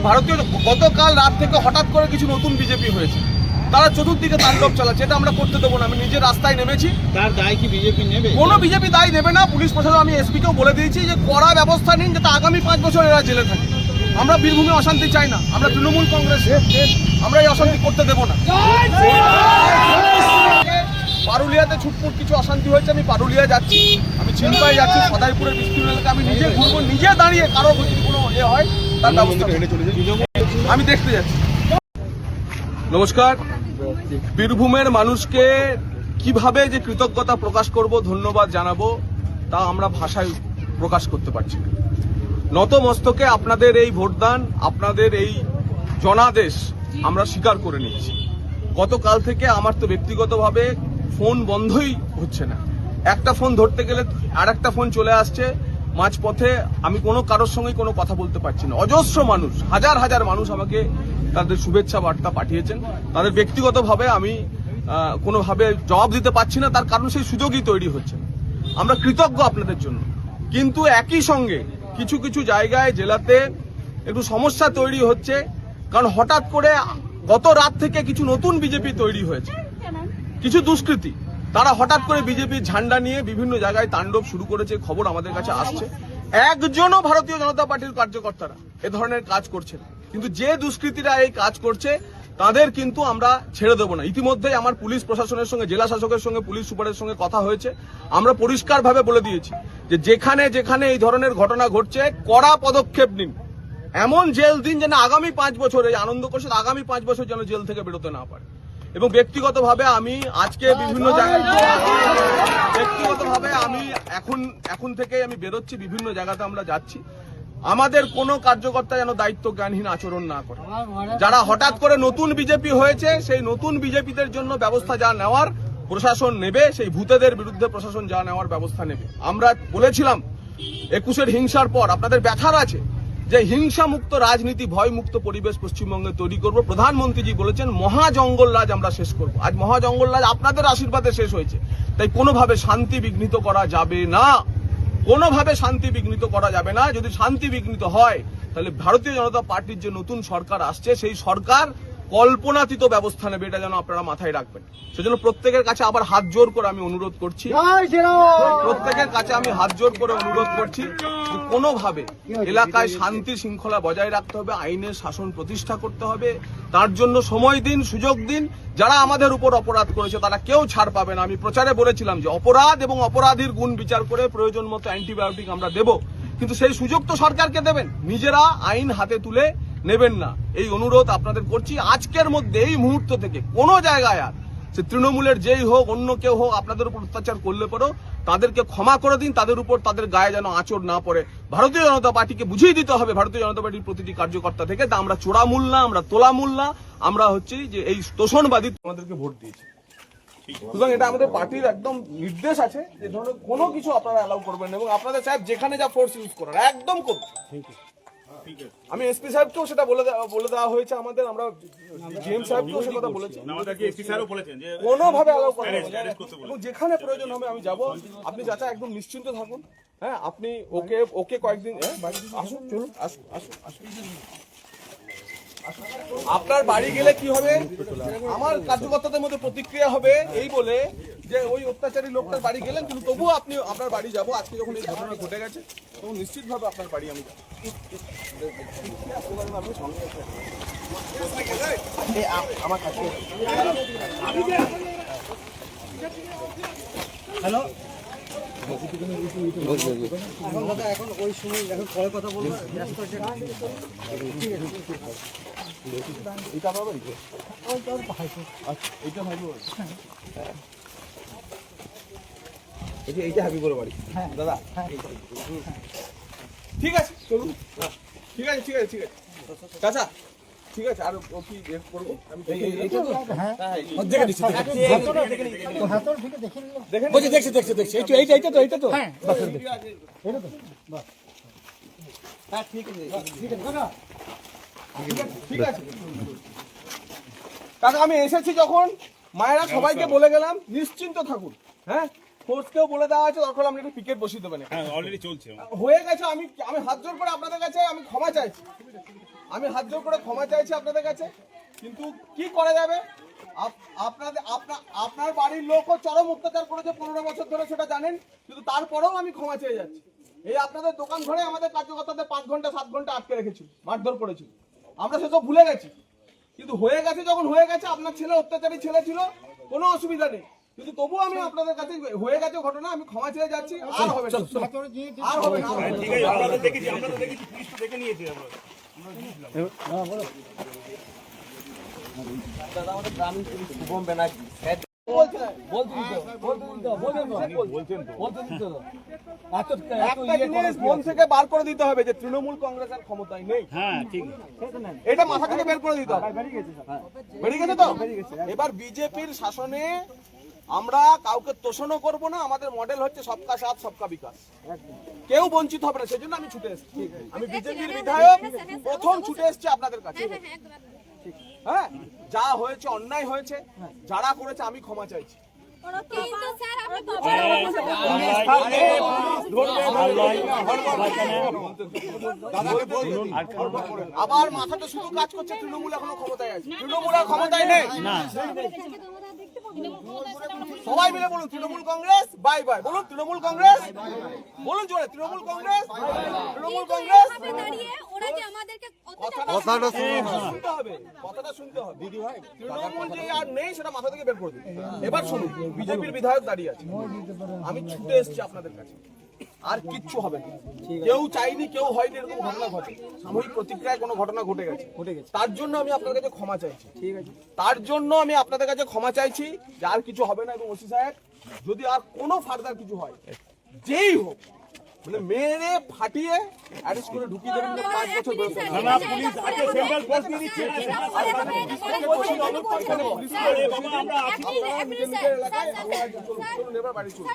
ভারতীয় গতকাল রাত থেকে হঠাৎ করে কিছু নতুন বিজেপি হয়েছে, তারা চতুর্দিকে তাণ্ডব চালাচ্ছে, এটা আমরা করতে দেবো না। আমি নিজে রাস্তায় নেমেছি। তার দায় কি বিজেপি নেবে? কোনো বিজেপি দায় নেবে না। পুলিশ প্রশাসন, আমি এসপিকেও বলে দিয়েছি যে কড়া ব্যবস্থা নিন, যাতে আগামী 5 বছর এরা জেলে থাকে। আমরা বীরভূমে অশান্তি চাই না, আমরা তৃণমূল কংগ্রেস, আমরা এই অশান্তি করতে দেবো না। পারুলিয়াতে ছুটপুট কিছু অশান্তি হয়েছে, আমি পারুলিয়া যাচ্ছি, আমি চিন্তায় যাচ্ছি, সদাইপুরের বিস্তীর্ণ এলাকা আমি নিজে ঘুরবো, নিজে দাঁড়িয়ে কারো যদি কোনো হয় তার ব্যবস্থা আমি দেখতে যাচ্ছি। নমস্কার। বীরভূমের মানুষকে কিভাবে যে কৃতজ্ঞতা প্রকাশ করব, ধন্যবাদ জানাবো, তা আমরা ভাষায় প্রকাশ করতে পারছি না। নত মস্তকে আপনাদের এই ভোটদান, আপনাদের এই জনাদেশ আমরা স্বীকার করে নিচ্ছি। গতকাল থেকে আমার তো ব্যক্তিগতভাবে ফোন বন্ধই হচ্ছে না। একটা ফোন ধরতে গেলে আর একটা ফোন চলে আসছে মাঝপথে। আমি কোনো কারোর সঙ্গে কোনো কথা বলতে পারছি না। অজস্র মানুষ, হাজার হাজার মানুষ আমাকে তাদের শুভেচ্ছা বার্তা পাঠিয়েছেন। তাদের ব্যক্তিগতভাবে আমি কোনোভাবে জবাব দিতে পারছি না, তার কারণ সেই সুযোগই তৈরি হচ্ছে। আমরা কৃতজ্ঞ আপনাদের জন্য, কিন্তু একই সঙ্গে কিছু কিছু জায়গায় জেলাতে একটু সমস্যা তৈরি হচ্ছে, কারণ হঠাৎ করে গত রাত থেকে কিছু নতুন বিজেপি তৈরি হয়েছে। কিছু দুষ্কৃতী তারা হঠাৎ করে বিজেপির ঝান্ডা নিয়ে বিভিন্ন জায়গায় তাণ্ডব শুরু করেছে, খবর আমাদের কাছে আসছে। একজনও ভারতীয় জনতা পার্টির কার্যকর্তারা এ ধরনের কাজ করছে না, কিন্তু যে দুষ্কৃতীরা এই কাজ করছে তাদের কিন্তু আমরা ছেড়ে দেবো না। ইতিমধ্যেই আমার পুলিশ প্রশাসনের সঙ্গে, জেলা শাসকের সঙ্গে, পুলিশ সুপারের সঙ্গে কথা হয়েছে। আমরা পরিষ্কারভাবে বলে দিয়েছি যে যেখানে যেখানে এই ধরনের ঘটনা ঘটছে কড়া পদক্ষেপ নিন, এমন জেল দিন যেন আগামী 5 বছর, এই আনন্দ করছে আগামী 5 বছর যেন জেল থেকে বেরোতে না পারে। এবং ব্যক্তিগতভাবে আমি আজকে বিভিন্ন জায়গায়, ব্যক্তিগতভাবে আমি এখন থেকে আমি বেরোচ্ছি, বিভিন্ন জায়গাতে আমরা যাচ্ছি। আমাদের কোনো কার্যকর্তা যেন দায়িত্ব জ্ঞানহীন আচরণ না করে। যারা হঠাৎ করে নতুন বিজেপি হয়েছে, সেই নতুন বিজেপিদের জন্য ব্যবস্থা যা নেওয়ার প্রশাসন নেবে, সেই ভূতেদের বিরুদ্ধে প্রশাসন যা নেওয়ার ব্যবস্থা নেবে। আমরা বলেছিলাম 21-এর হিংসার পর আপনাদের ব্যথার আছে যে হিংসা মুক্ত রাজনীতি, ভয় মুক্ত পরিবেশ পশ্চিমবঙ্গে তৈরি করব। প্রধানমন্ত্রীজি বলেছেন মহা জঙ্গল রাজ আমরা শেষ করব। আজ মহা জঙ্গল রাজ আপনাদের আশীর্বাদে শেষ হয়েছে, তাই কোনোভাবে শান্তি বিঘ্নিত করা যাবে না, কোনোভাবে শান্তি বিঘ্নিত করা যাবে না। যদি শান্তি বিঘ্নিত হয় তাহলে ভারতীয় জনতা পার্টির যে নতুন সরকার আসছে, সেই সরকার কল্পনাতীত ব্যবস্থা নেবে, এটা যেন আপনারা মাথায় রাখবেন। সেজন্য প্রত্যেকের কাছে আবার হাত জোর করে আমি অনুরোধ করছি, প্রত্যেকের কাছে আমি হাত জোর করে অনুরোধ করছি যে কোনোভাবে এলাকায় শান্তি শৃঙ্খলা বজায় রাখতে হবে, আইনের শাসন প্রতিষ্ঠা করতে হবে। তার জন্য সময় দিন, সুযোগ দিন। যারা আমাদের উপর অপরাধ করেছে তারা কেউ ছাড় পাবে না। আমি প্রচারে বলেছিলাম যে অপরাধ এবং অপরাধীর গুণ বিচার করে প্রয়োজন মতো অ্যান্টিবায়োটিক আমরা দেব, কিন্তু সেই সুযোগ তো সরকারকে দেবেন, নিজেরা আইন হাতে তুলে নেবেন না। এই অনুরোধ আপনাদের করছি। আজকের মধ্যে, এই মুহূর্ত থেকে কোনো জায়গায় আর সে তৃণমূলের যেই হোক, অন্য কেউ হোক, আপনাদের উপর অত্যাচার করলে পরেও তাদেরকে ক্ষমা করে দিন, তাদের উপর তাদের গায়ে যেন আঁচড় না পড়ে। ভারতীয় জনতা পার্টিকে বুঝিয়ে দিতে হবে, ভারতীয় জনতা পার্টির প্রতিটি কার্যকর্তা থেকে, তা আমরা চোরামূল না, আমরা তোলামূল না, আমরা হচ্ছে যে এই তোষণবাদী আমাদেরকে ভোট দিয়েছি। সুতরাং এটা আমাদের পার্টির একদম নির্দেশ আছে যে ধরনের কোনো কিছু আপনারা অ্যালাউ করবেন না, এবং আপনাদের সাহেব যেখানে যা ফোর্স ইউজ করার একদম করুন। আমি এসপি সাহেবকেও সেটা বলে দেওয়া হয়েছে আমাদের, আমরা জিএম সাহেবকেও সে কথা বলেছি, কোনোভাবে অ্যালাউ করা হবে না, এবং যেখানে প্রয়োজন হবে আমি যাব। আপনি চাচা একদম নিশ্চিন্ত থাকুন। হ্যাঁ, আপনি ওকে কয়েকদিন আসুন, চলুন, আসুন। আপনার বাড়ি গেলে কি হবে, আমার কার্যকর্তাদের মধ্যে প্রতিক্রিয়া হবে এই বলে যে ওই অত্যাচারী লোকটার বাড়ি গেলেন, কিন্তু তবুও আপনি আপনার বাড়ি যাবো। আজকে যখন এই ঘটনা ঘটে গেছে তখন নিশ্চিতভাবে আপনার বাড়ি আমি যাবো। আমার কাছে হ্যালো, এখন ওই সময় এখন পরে কথা বলবো। এটা পাবো, এইটা ভাইবো, এইটা হাবি বড় বাড়ি দাদা। ঠিক আছে, চলুন। ঠিক আছে, ঠিক আছে, ঠিক আছে চাচা, ঠিক আছে। আর ও কি করবো আমি দেখছি। এইটা তো ঠিক আছে কাকা, আমি এসেছি যখন, মায়েরা সবাইকে বলে গেলাম নিশ্চিন্ত থাকুন। হ্যাঁ, ফোর্সকেও বলে দেওয়া আছে, দরকার আপনি একটা পিকেট বসিয়ে দেবেন। অলরেডি চলছে, হয়ে গেছে। আমি হাত জোর করে আপনাদের কাছে আমি ক্ষমা চাইছি। আমি হাত জোর করে ক্ষমা চাইছি আপনাদের কাছে, কিন্তু কি করা যাবে? আপনার বাড়ির লোকও চরম অত্যাচার করেছে 15 বছর ধরে, সেটা জানেন, কিন্তু তারপরেও আমি ক্ষমা চেয়ে যাচ্ছি। এই আপনাদের দোকান ঘরে আমাদের কার্যকর্তাদের 5 ঘন্টা 7 ঘন্টা আটকে রেখেছিল, মারধর করেছিল, আমরা সেসব ভুলে গেছি। কিন্তু হয়ে গেছে যখন হয়ে গেছে, আপনার ছেলে অত্যাচারী ছেলে ছিল, কোনো অসুবিধা নেই, কিন্তু তবুও আমি আপনাদের কাছে হয়ে গেছে ঘটনা, আমি ক্ষমা চেয়ে যাচ্ছি। আর হবে না, আর হবে না। ঠিক আছে, আমরা তো দেখেছি, পুলিশ তো দেখে নিয়েছে আমরা। একটা জিনিস মন থেকে বার করে দিতে হবে যে তৃণমূল কংগ্রেস আর ক্ষমতায় নেই। হ্যাঁ, ঠিক। এটা মাথা থেকে বের করে দিতে হবে। বেরিয়ে গেছে তো? এবার বিজেপির শাসনে আমরা কাউকে তোষণও করব না। আমাদের মডেল হচ্ছে সবকা সাথ সবকা বিকাশ, কেউ বঞ্চিত হবে না। সেজন্য আমি ছুটে এসেছি। আমি বিজেপির বিধায়ক, প্রথম ছুটে এসেছি আপনাদের কাছে। হ্যাঁ, যা হয়েছে অন্যায় হয়েছে, যারা করেছে আমি ক্ষমা চাইছি। আবার মাথাটা শুধু কাজ করছে তৃণমূল এখনো ক্ষমতায় আছে, তৃণমূল আর ক্ষমতায় নেই। সবাই মিলে বলুন তৃণমূল কংগ্রেস বাই বাই, বলুন তৃণমূল কংগ্রেস, বলুন জোরে তৃণমূল কংগ্রেস, তৃণমূল কংগ্রেস। কথাটা শুনতে হবে, কথাটা শুনতে হবে। দিদি ভাই, তৃণমূল যে আর নেই সেটা মাথা থেকে বের করে দিন। এবার শুনুন, বিজেপির বিধায়ক দাঁড়িয়ে আছে, আমি ছুটে এসেছি আপনাদের কাছে, আর কিচ্ছু হবে না। কেউ চাইনি, কেউ হয়নি এরকম ঘটনা ঘটে, সাময়িক প্রতিক্রিয়ায় কোনো ঘটনা ঘটে গেছে, তার জন্য আমি আপনাদের কাছে ক্ষমা চাইছি। ঠিক আছে, তার জন্য আমি আপনাদের কাছে ক্ষমা চাইছি যে আর কিছু হবে না। এবং ওসি সাহেব, যদি আর কোনো ফার্দার কিছু হয়, যেই হোক, মানে মেরে ফাটিয়ে অ্যারেস্ট করে ঢুকিয়ে দেবেন, 5 বছর বয়স। না, পুলিশ আছে, সেন্ট্রাল ফোর্স দিয়ে দিচ্ছে। আমরা আছি। আপনারা নিজের নিজের এলাকায় চলুন, এবার বাড়ি চলুন।